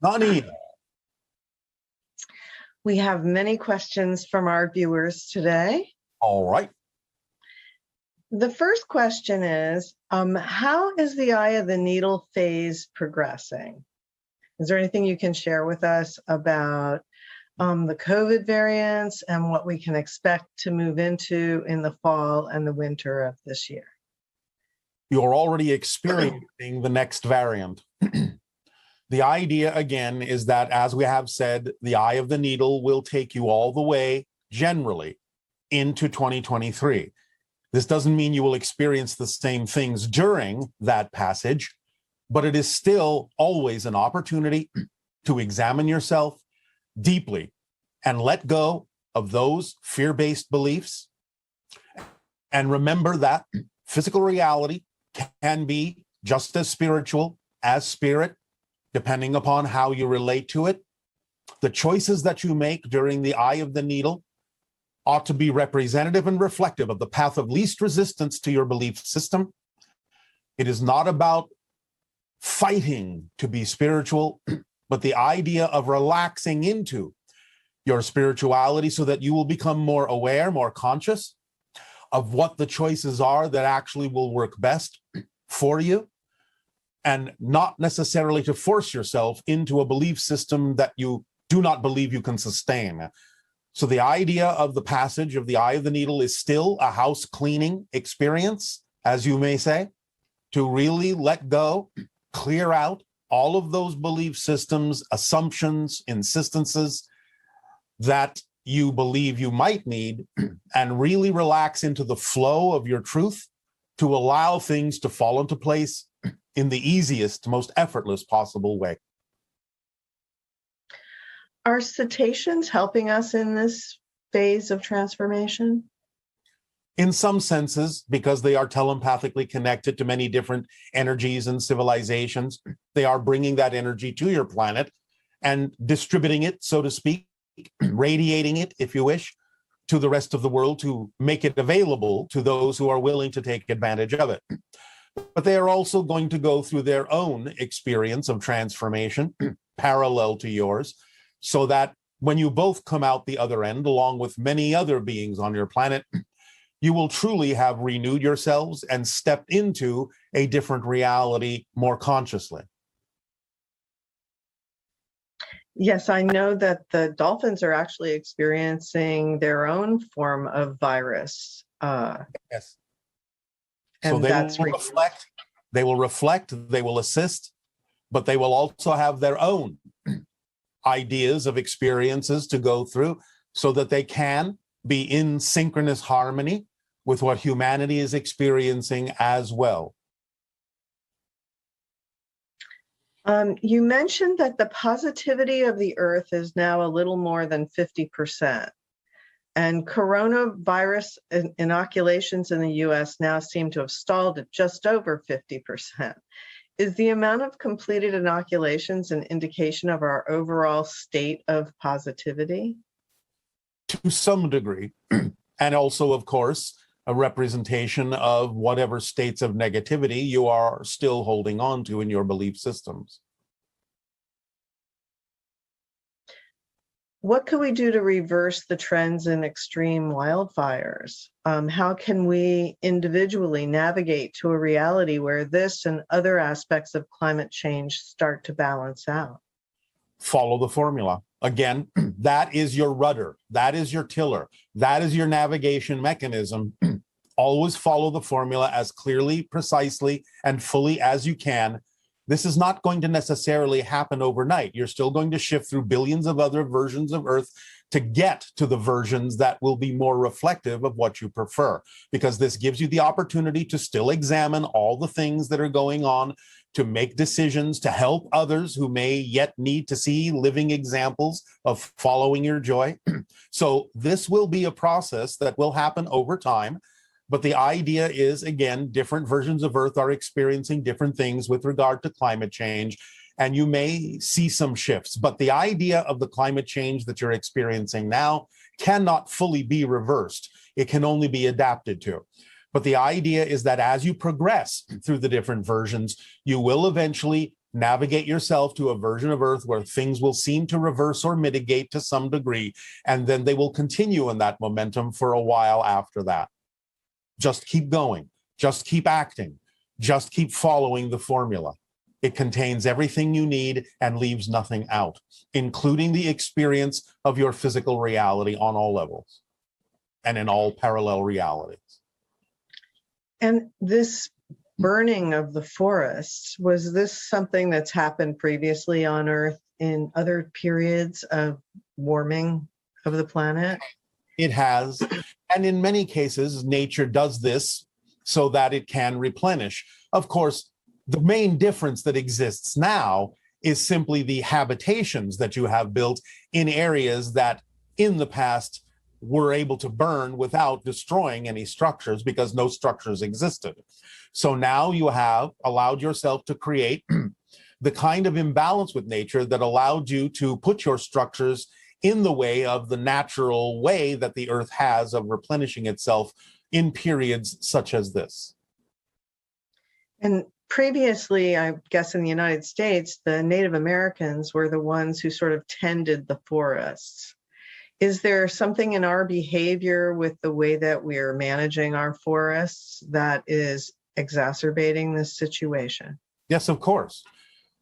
Connie. We have many questions from our viewers today. All right. The first question is, how is the eye of the needle phase progressing? Is there anything you can share with us about the COVID variants and what we can expect to move into in the fall and the winter of this year? You're already experiencing the next variant. The idea, again, is that, as we have said, the eye of the needle will take you all the way, generally, into 2023. This doesn't mean you will experience the same things during that passage, but it is still always an opportunity to examine yourself deeply and let go of those fear-based beliefs. And remember that physical reality can be just as spiritual as spirit, depending upon how you relate to it. The choices that you make during the eye of the needle ought to be representative and reflective of the path of least resistance to your belief system. It is not about fighting to be spiritual, but the idea of relaxing into your spirituality so that you will become more aware, more conscious of what the choices are that actually will work best for you, and not necessarily to force yourself into a belief system that you do not believe you can sustain. So the idea of the passage of the eye of the needle is still a house cleaning experience, as you may say, to really let go, clear out all of those belief systems, assumptions, insistences that you believe you might need, and really relax into the flow of your truth to allow things to fall into place in the easiest, most effortless possible way. Are cetaceans helping us in this phase of transformation? In some senses, because they are telepathically connected to many different energies and civilizations, they are bringing that energy to your planet and distributing it, so to speak, radiating it, if you wish, to the rest of the world to make it available to those who are willing to take advantage of it. But they are also going to go through their own experience of transformation parallel to yours, so that when you both come out the other end, along with many other beings on your planet, you will truly have renewed yourselves and stepped into a different reality more consciously. Yes, I know that the dolphins are actually experiencing their own form of virus. Yes. And so they that's will reflect, they will assist, but they will also have their own ideas of experiences to go through so that they can be in synchronous harmony with what humanity is experiencing as well. You mentioned that the positivity of the Earth is now a little more than 50%. And coronavirus inoculations in the US now seem to have stalled at just over 50%. Is the amount of completed inoculations an indication of our overall state of positivity? To some degree, and also, of course, a representation of whatever states of negativity you are still holding on to in your belief systems. What can we do to reverse the trends in extreme wildfires? How can we individually navigate to a reality where this and other aspects of climate change start to balance out? Follow the formula. Again, that is your rudder. That is your tiller. That is your navigation mechanism. Always follow the formula as clearly, precisely, and fully as you can. This is not going to necessarily happen overnight. You're still going to shift through billions of other versions of Earth to get to the versions that will be more reflective of what you prefer, because this gives you the opportunity to still examine all the things that are going on, to make decisions, to help others who may yet need to see living examples of following your joy. So this will be a process that will happen over time. But the idea is, again, different versions of Earth are experiencing different things with regard to climate change, and you may see some shifts. But the idea of the climate change that you're experiencing now cannot fully be reversed. It can only be adapted to. But the idea is that as you progress through the different versions, you will eventually navigate yourself to a version of Earth where things will seem to reverse or mitigate to some degree, and then they will continue in that momentum for a while after that. Just keep going, just keep acting, just keep following the formula. It contains everything you need and leaves nothing out, including the experience of your physical reality on all levels and in all parallel realities. And this burning of the forests, was this something that's happened previously on Earth in other periods of warming of the planet? It has. And in many cases, nature does this so that it can replenish. Of course, the main difference that exists now is simply the habitations that you have built in areas that in the past were able to burn without destroying any structures because no structures existed. So now you have allowed yourself to create the kind of imbalance with nature that allowed you to put your structures in the way of the natural way that the Earth has of replenishing itself in periods such as this. And previously, I guess in the United States, the Native Americans were the ones who sort of tended the forests. Is there something in our behavior with the way that we're managing our forests that is exacerbating this situation? Yes, of course,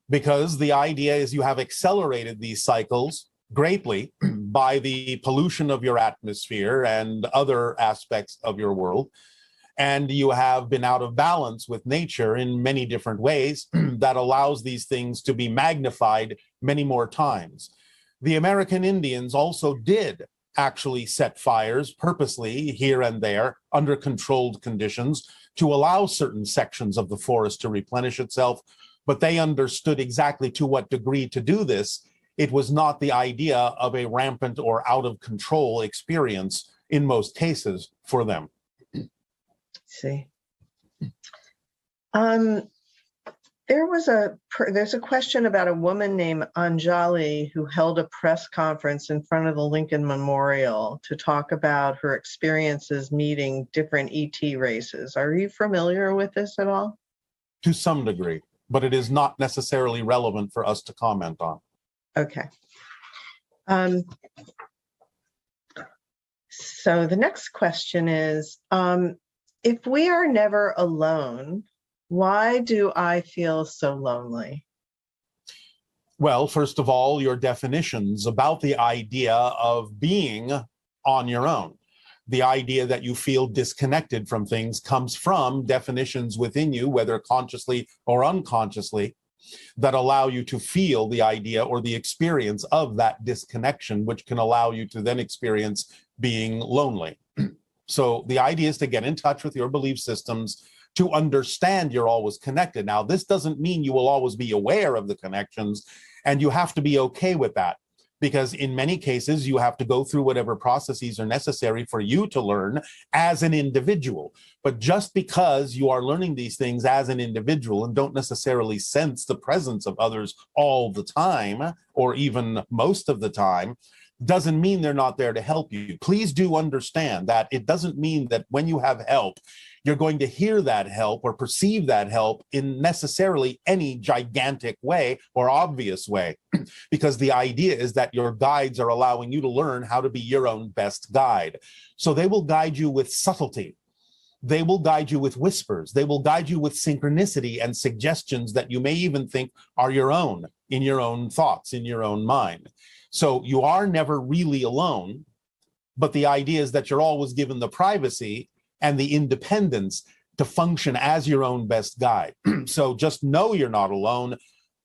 because the idea is you have accelerated these cycles greatly by the pollution of your atmosphere and other aspects of your world. And you have been out of balance with nature in many different ways that allows these things to be magnified many more times. The American Indians also did actually set fires purposely here and there under controlled conditions to allow certain sections of the forest to replenish itself, but they understood exactly to what degree to do this. It was not the idea of a rampant or out of control experience in most cases for them. See. There's a question about a woman named Anjali who held a press conference in front of the Lincoln Memorial to talk about her experiences meeting different ET races. Are you familiar with this at all? To some degree, but it is not necessarily relevant for us to comment on. Okay. So the next question is, if we are never alone, why do I feel so lonely? Well, first of all, your definitions about the idea of being on your own. The idea that you feel disconnected from things comes from definitions within you, whether consciously or unconsciously, that allow you to feel the idea or the experience of that disconnection, which can allow you to then experience being lonely. So the idea is to get in touch with your belief systems, to understand you're always connected. Now, this doesn't mean you will always be aware of the connections, and you have to be okay with that, because in many cases, you have to go through whatever processes are necessary for you to learn as an individual. But just because you are learning these things as an individual and don't necessarily sense the presence of others all the time, or even most of the time, doesn't mean they're not there to help you. Please do understand that it doesn't mean that when you have help, you're going to hear that help or perceive that help in necessarily any gigantic way or obvious way, because the idea is that your guides are allowing you to learn how to be your own best guide. So they will guide you with subtlety. They will guide you with whispers. They will guide you with synchronicity and suggestions that you may even think are your own, in your own thoughts, in your own mind. So you are never really alone, but the idea is that you're always given the privacy and the independence to function as your own best guide. So just know you're not alone,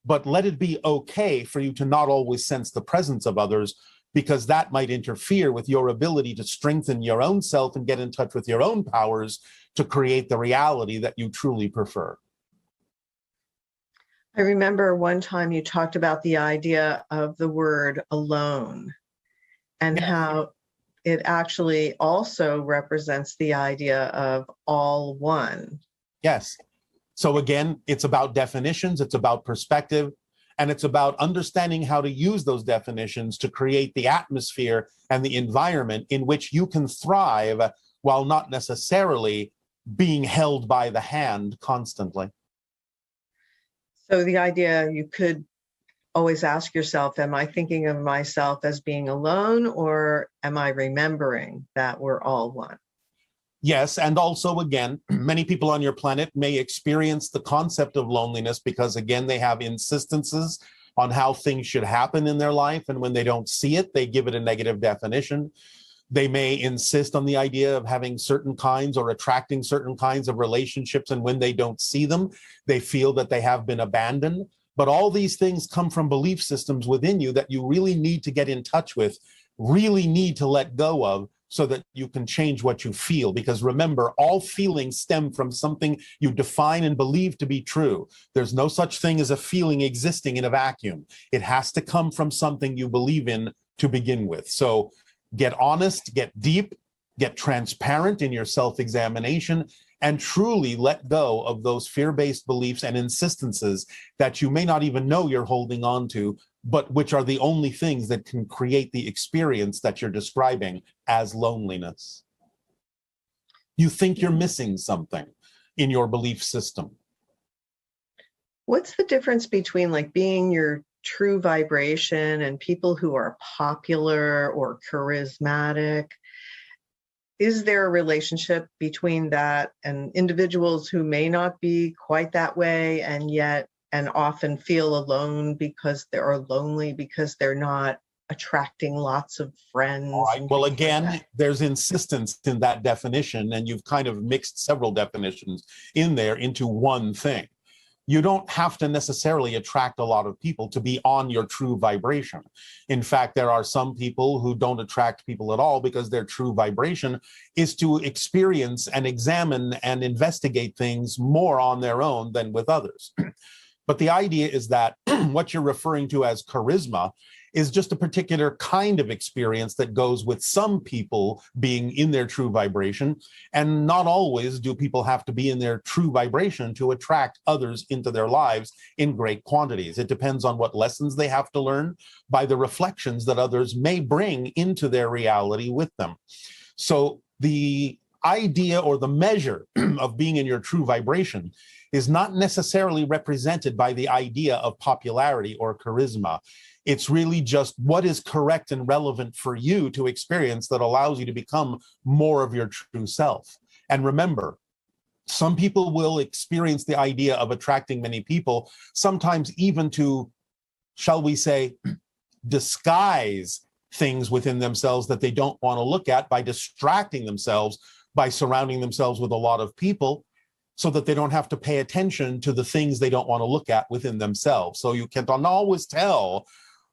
but let it be okay for you to not always sense the presence of others, because that might interfere with your ability to strengthen your own self and get in touch with your own powers to create the reality that you truly prefer. I remember one time you talked about the idea of the word alone and how it actually also represents the idea of all one. Yes. So again, it's about definitions, it's about perspective, and it's about understanding how to use those definitions to create the atmosphere and the environment in which you can thrive while not necessarily being held by the hand constantly. So the idea, you could always ask yourself, am I thinking of myself as being alone, or am I remembering that we're all one? Yes, and also, again, many people on your planet may experience the concept of loneliness because, again, they have insistences on how things should happen in their life. And when they don't see it, they give it a negative definition. They may insist on the idea of having certain kinds or attracting certain kinds of relationships. And when they don't see them, they feel that they have been abandoned. But all these things come from belief systems within you that you really need to get in touch with, really need to let go of, so that you can change what you feel. Because remember, all feelings stem from something you define and believe to be true. There's no such thing as a feeling existing in a vacuum. It has to come from something you believe in to begin with. So get honest, get deep, get transparent in your self-examination, and truly let go of those fear-based beliefs and insistences that you may not even know you're holding on to, but which are the only things that can create the experience that you're describing as loneliness. You think you're missing something in your belief system. What's the difference between like being your true vibration and people who are popular or charismatic? Is there a relationship between that and individuals who may not be quite that way and often feel alone because they're lonely because they're not attracting lots of friends? All right. Well, again, there's insistence in that definition, and you've kind of mixed several definitions in there into one thing. You don't have to necessarily attract a lot of people to be on your true vibration. In fact, there are some people who don't attract people at all because their true vibration is to experience and examine and investigate things more on their own than with others. But the idea is that what you're referring to as charisma is just a particular kind of experience that goes with some people being in their true vibration. And not always do people have to be in their true vibration to attract others into their lives in great quantities. It depends on what lessons they have to learn by the reflections that others may bring into their reality with them. So the idea or the measure of being in your true vibration is not necessarily represented by the idea of popularity or charisma. It's really just what is correct and relevant for you to experience that allows you to become more of your true self. And remember, some people will experience the idea of attracting many people, sometimes even to, shall we say, disguise things within themselves that they don't want to look at by distracting themselves, by surrounding themselves with a lot of people, so that they don't have to pay attention to the things they don't want to look at within themselves. So you can't always tell,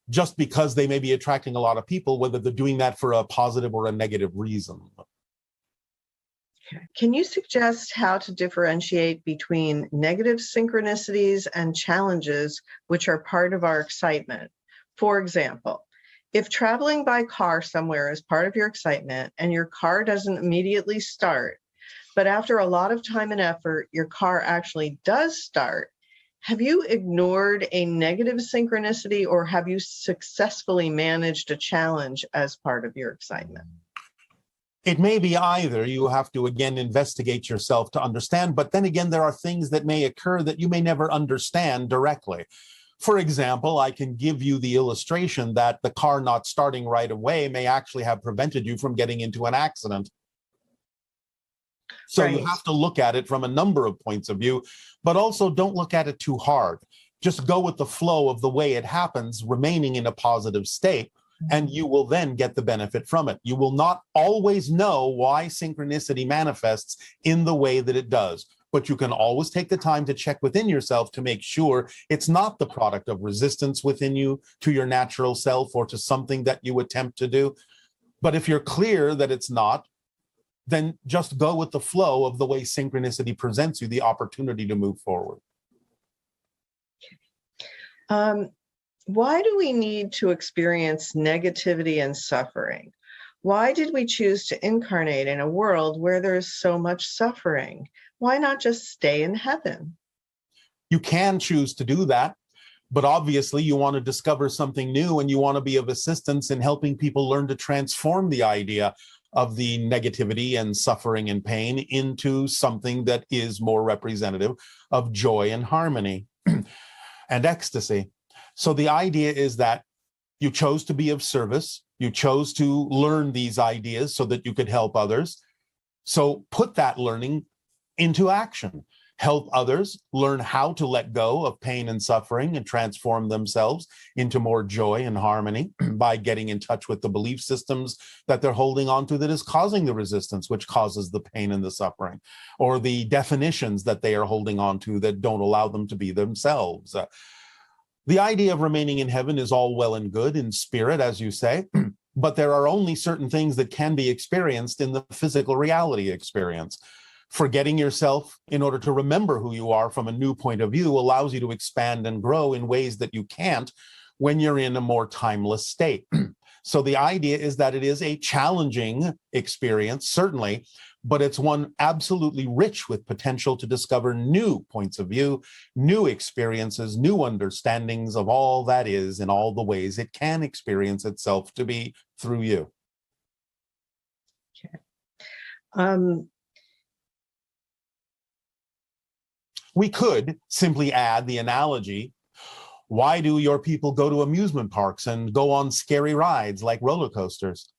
just because they may be attracting a lot of people, whether they're doing that for a positive or a negative reason. Can you suggest how to differentiate between negative synchronicities and challenges, which are part of our excitement? For example, if traveling by car somewhere is part of your excitement and your car doesn't immediately start, but after a lot of time and effort, your car actually does start, have you ignored a negative synchronicity, or have you successfully managed a challenge as part of your excitement? It may be either. You have to, again, investigate yourself to understand. But then again, there are things that may occur that you may never understand directly. For example, I can give you the illustration that the car not starting right away may actually have prevented you from getting into an accident. So you have to look at it from a number of points of view, but also don't look at it too hard. Just go with the flow of the way it happens, remaining in a positive state, and you will then get the benefit from it. You will not always know why synchronicity manifests in the way that it does, but you can always take the time to check within yourself to make sure it's not the product of resistance within you to your natural self or to something that you attempt to do. But if you're clear that it's not, then just go with the flow of the way synchronicity presents you the opportunity to move forward. Why do we need to experience negativity and suffering? Why did we choose to incarnate in a world where there's so much suffering? Why not just stay in heaven? You can choose to do that, but obviously you want to discover something new and you want to be of assistance in helping people learn to transform the idea of the negativity and suffering and pain into something that is more representative of joy and harmony. and ecstasy. So the idea is that you chose to be of service. You chose to learn these ideas so that you could help others. So put that learning into action. Help others learn how to let go of pain and suffering and transform themselves into more joy and harmony by getting in touch with the belief systems that they're holding on to that is causing the resistance, which causes the pain and the suffering, or the definitions that they are holding on to that don't allow them to be themselves. The idea of remaining in heaven is all well and good in spirit, as you say, but there are only certain things that can be experienced in the physical reality experience. Forgetting yourself in order to remember who you are from a new point of view allows you to expand and grow in ways that you can't when you're in a more timeless state. So the idea is that it is a challenging experience, certainly, but it's one absolutely rich with potential to discover new points of view, new experiences, new understandings of all that is in all the ways it can experience itself to be through you. Okay. We could simply add the analogy, why do your people go to amusement parks and go on scary rides like roller coasters?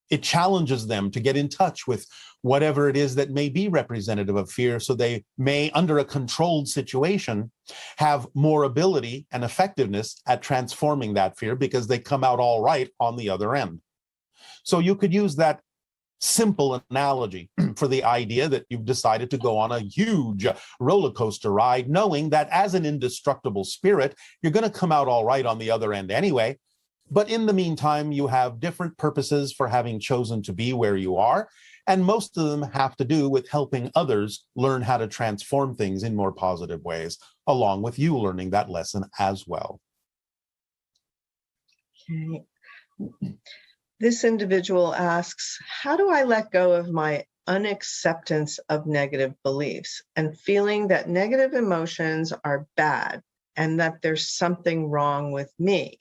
It challenges them to get in touch with whatever it is that may be representative of fear, so they may, under a controlled situation, have more ability and effectiveness at transforming that fear because they come out all right on the other end. So you could use that simple analogy for the idea that you've decided to go on a huge roller coaster ride, knowing that as an indestructible spirit, you're going to come out all right on the other end anyway. But in the meantime, you have different purposes for having chosen to be where you are, and most of them have to do with helping others learn how to transform things in more positive ways, along with you learning that lesson as well. Okay. This individual asks, how do I let go of my unacceptance of negative beliefs and feeling that negative emotions are bad and that there's something wrong with me?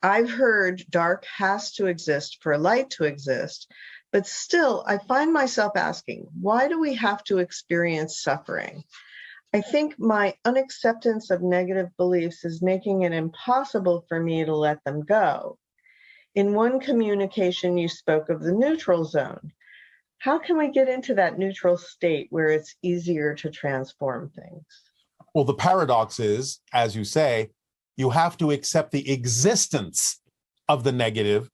I've heard dark has to exist for light to exist, but still I find myself asking, why do we have to experience suffering? I think my unacceptance of negative beliefs is making it impossible for me to let them go. In one communication, you spoke of the neutral zone. How can we get into that neutral state where it's easier to transform things? Well, the paradox is, as you say, you have to accept the existence of the negative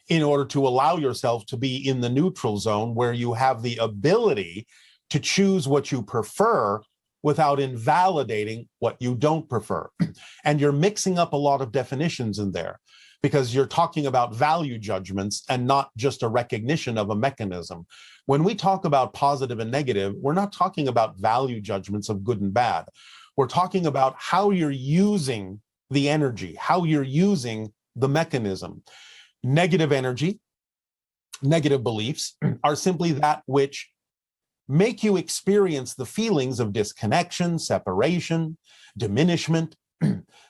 in order to allow yourself to be in the neutral zone where you have the ability to choose what you prefer without invalidating what you don't prefer. And you're mixing up a lot of definitions in there, because you're talking about value judgments and not just a recognition of a mechanism. When we talk about positive and negative, we're not talking about value judgments of good and bad. We're talking about how you're using the energy, how you're using the mechanism. Negative energy, negative beliefs are simply that which make you experience the feelings of disconnection, separation, diminishment,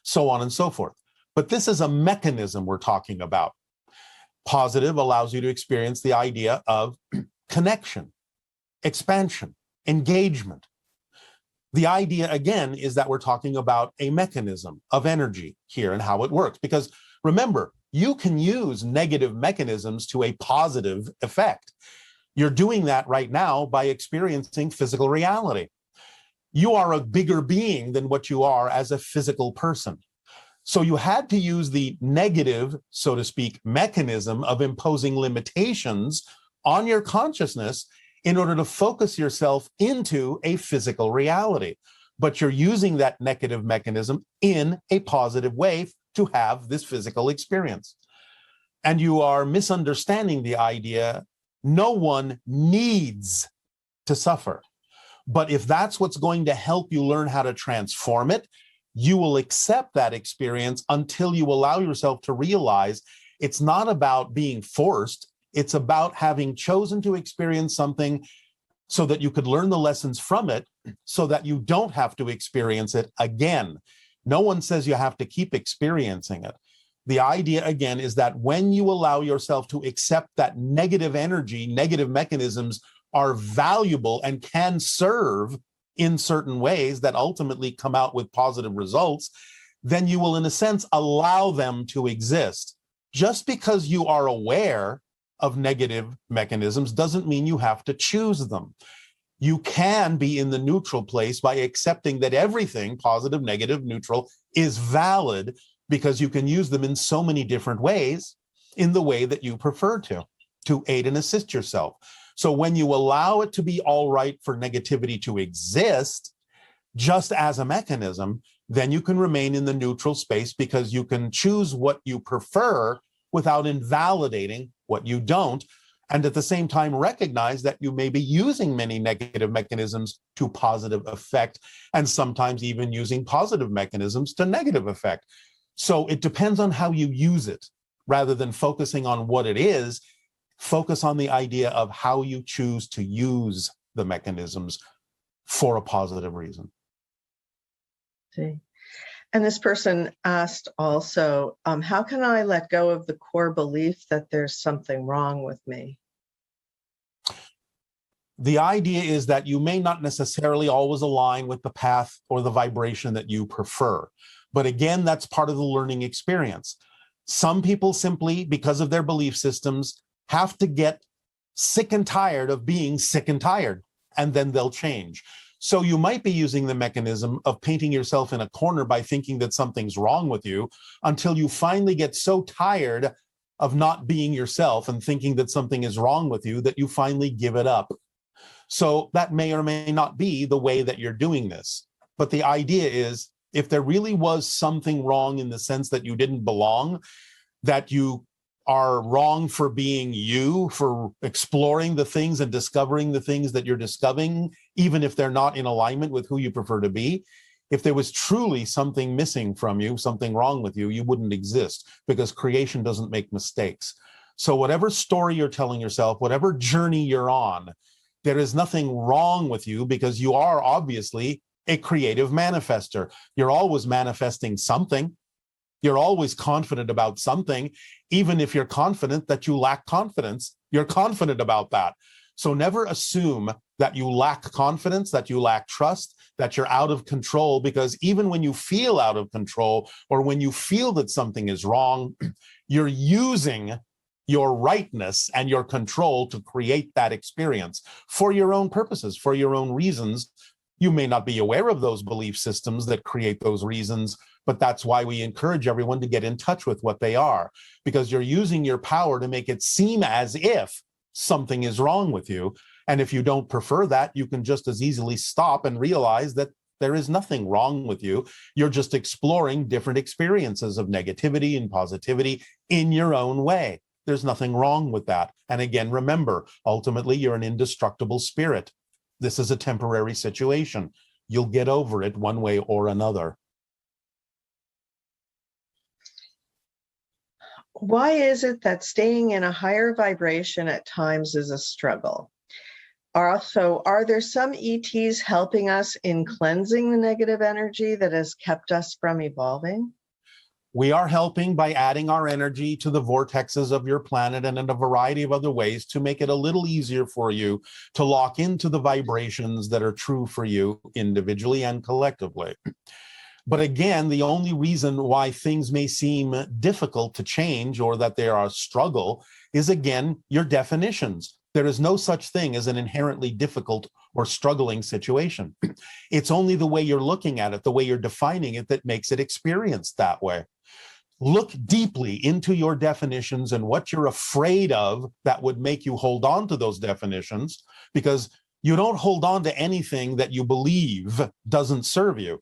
so on and so forth. But this is a mechanism we're talking about. Positive allows you to experience the idea of connection, expansion, engagement. The idea, again, is that we're talking about a mechanism of energy here and how it works. Because remember, you can use negative mechanisms to a positive effect. You're doing that right now by experiencing physical reality. You are a bigger being than what you are as a physical person. So you had to use the negative, so to speak, mechanism of imposing limitations on your consciousness in order to focus yourself into a physical reality. But you're using that negative mechanism in a positive way to have this physical experience. And you are misunderstanding the idea, no one needs to suffer. But if that's what's going to help you learn how to transform it, you will accept that experience until you allow yourself to realize it's not about being forced. It's about having chosen to experience something so that you could learn the lessons from it so that you don't have to experience it again. No one says you have to keep experiencing it. The idea, again, is that when you allow yourself to accept that negative energy, negative mechanisms are valuable and can serve in certain ways that ultimately come out with positive results, then you will, in a sense, allow them to exist. Just because you are aware of negative mechanisms doesn't mean you have to choose them. You can be in the neutral place by accepting that everything, positive, negative, neutral, is valid, because you can use them in so many different ways in the way that you prefer to aid and assist yourself. So when you allow it to be all right for negativity to exist just as a mechanism, then you can remain in the neutral space, because you can choose what you prefer without invalidating what you don't. And at the same time, recognize that you may be using many negative mechanisms to positive effect, and sometimes even using positive mechanisms to negative effect. So it depends on how you use it. Rather than focusing on what it is, focus on the idea of how you choose to use the mechanisms for a positive reason. See. And this person asked also, how can I let go of the core belief that there's something wrong with me? The idea is that you may not necessarily always align with the path or the vibration that you prefer. But again, that's part of the learning experience. Some people simply, because of their belief systems, have to get sick and tired of being sick and tired, and then they'll change. So you might be using the mechanism of painting yourself in a corner by thinking that something's wrong with you, until you finally get so tired of not being yourself and thinking that something is wrong with you that you finally give it up. So that may or may not be the way that you're doing this. But the idea is, if there really was something wrong in the sense that you didn't belong, that you are wrong for being you, for exploring the things and discovering the things that you're discovering, even if they're not in alignment with who you prefer to be. If there was truly something missing from you, something wrong with you, you wouldn't exist, because creation doesn't make mistakes. So whatever story you're telling yourself, whatever journey you're on, there is nothing wrong with you, because you are obviously a creative manifester. You're always manifesting something. You're always confident about something. Even if you're confident that you lack confidence, you're confident about that. So never assume that you lack confidence, that you lack trust, that you're out of control, because even when you feel out of control, or when you feel that something is wrong, you're using your rightness and your control to create that experience for your own purposes, for your own reasons. You may not be aware of those belief systems that create those reasons, but that's why we encourage everyone to get in touch with what they are, because you're using your power to make it seem as if something is wrong with you. And if you don't prefer that, you can just as easily stop and realize that there is nothing wrong with you. You're just exploring different experiences of negativity and positivity in your own way. There's nothing wrong with that. And again, remember, ultimately, you're an indestructible spirit. This is a temporary situation. You'll get over it one way or another. Why is it that staying in a higher vibration at times is a struggle? Also, are there some ETs helping us in cleansing the negative energy that has kept us from evolving? We are helping by adding our energy to the vortexes of your planet, and in a variety of other ways to make it a little easier for you to lock into the vibrations that are true for you individually and collectively. But again, the only reason why things may seem difficult to change, or that they are a struggle, is again, your definitions. There is no such thing as an inherently difficult or struggling situation. It's only the way you're looking at it, the way you're defining it, that makes it experienced that way. Look deeply into your definitions and what you're afraid of that would make you hold on to those definitions, because you don't hold on to anything that you believe doesn't serve you.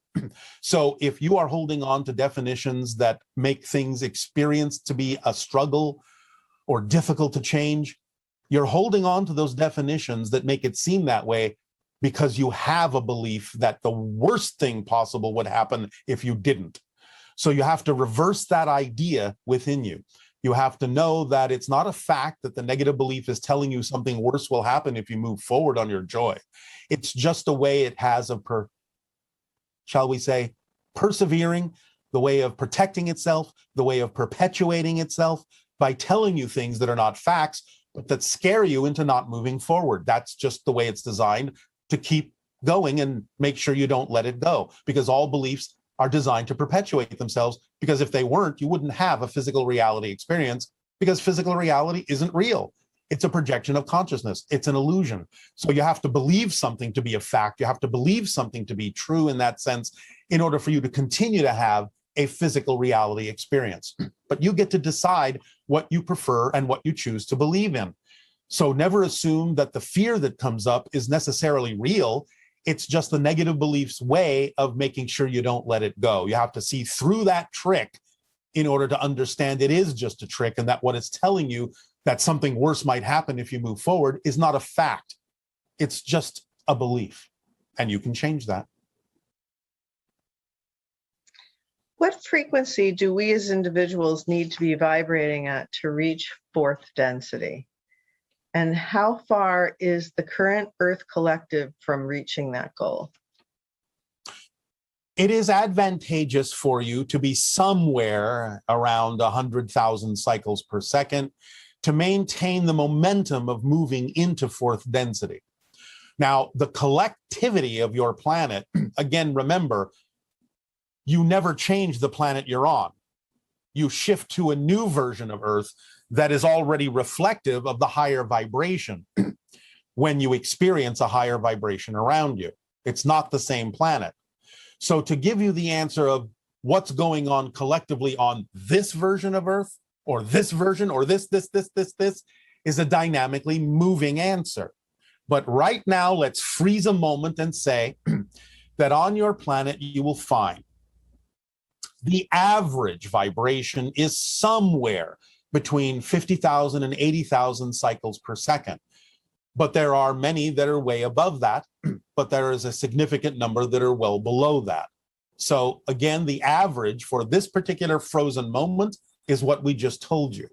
So if you are holding on to definitions that make things experienced to be a struggle or difficult to change, you're holding on to those definitions that make it seem that way because you have a belief that the worst thing possible would happen if you didn't. So you have to reverse that idea within you. You have to know that it's not a fact that the negative belief is telling you something worse will happen if you move forward on your joy. It's just a way it has of, shall we say, persevering, the way of protecting itself, the way of perpetuating itself by telling you things that are not facts, but that scare you into not moving forward. That's just the way it's designed to keep going and make sure you don't let it go, because all beliefs are designed to perpetuate themselves, because if they weren't, you wouldn't have a physical reality experience, because physical reality isn't real. It's a projection of consciousness. It's an illusion. So you have to believe something to be a fact. You have to believe something to be true in that sense in order for you to continue to have a physical reality experience. But you get to decide what you prefer and what you choose to believe in. So never assume that the fear that comes up is necessarily real. It's just the negative belief's way of making sure you don't let it go. You have to see through that trick in order to understand it is just a trick, and that what it's telling you, that something worse might happen if you move forward, is not a fact. It's just a belief, and you can change that. What frequency do we as individuals need to be vibrating at to reach fourth density? And how far is the current Earth collective from reaching that goal? It is advantageous for you to be somewhere around 100,000 cycles per second to maintain the momentum of moving into fourth density. Now, the collectivity of your planet, again, remember, you never change the planet you're on. You shift to a new version of Earth that is already reflective of the higher vibration when you experience a higher vibration around you. It's not the same planet. So to give you the answer of what's going on collectively on this version of Earth, or this version, or this is a dynamically moving answer. But right now, let's freeze a moment and say that on your planet, you will find the average vibration is somewhere between 50,000 and 80,000 cycles per second. But there are many that are way above that, but there is a significant number that are well below that. So again, the average for this particular frozen moment is what we just told you,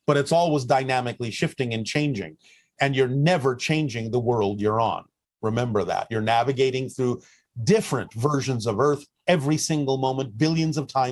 but it's always dynamically shifting and changing, and you're never changing the world you're on. Remember that. You're navigating through different versions of Earth every single moment, billions of times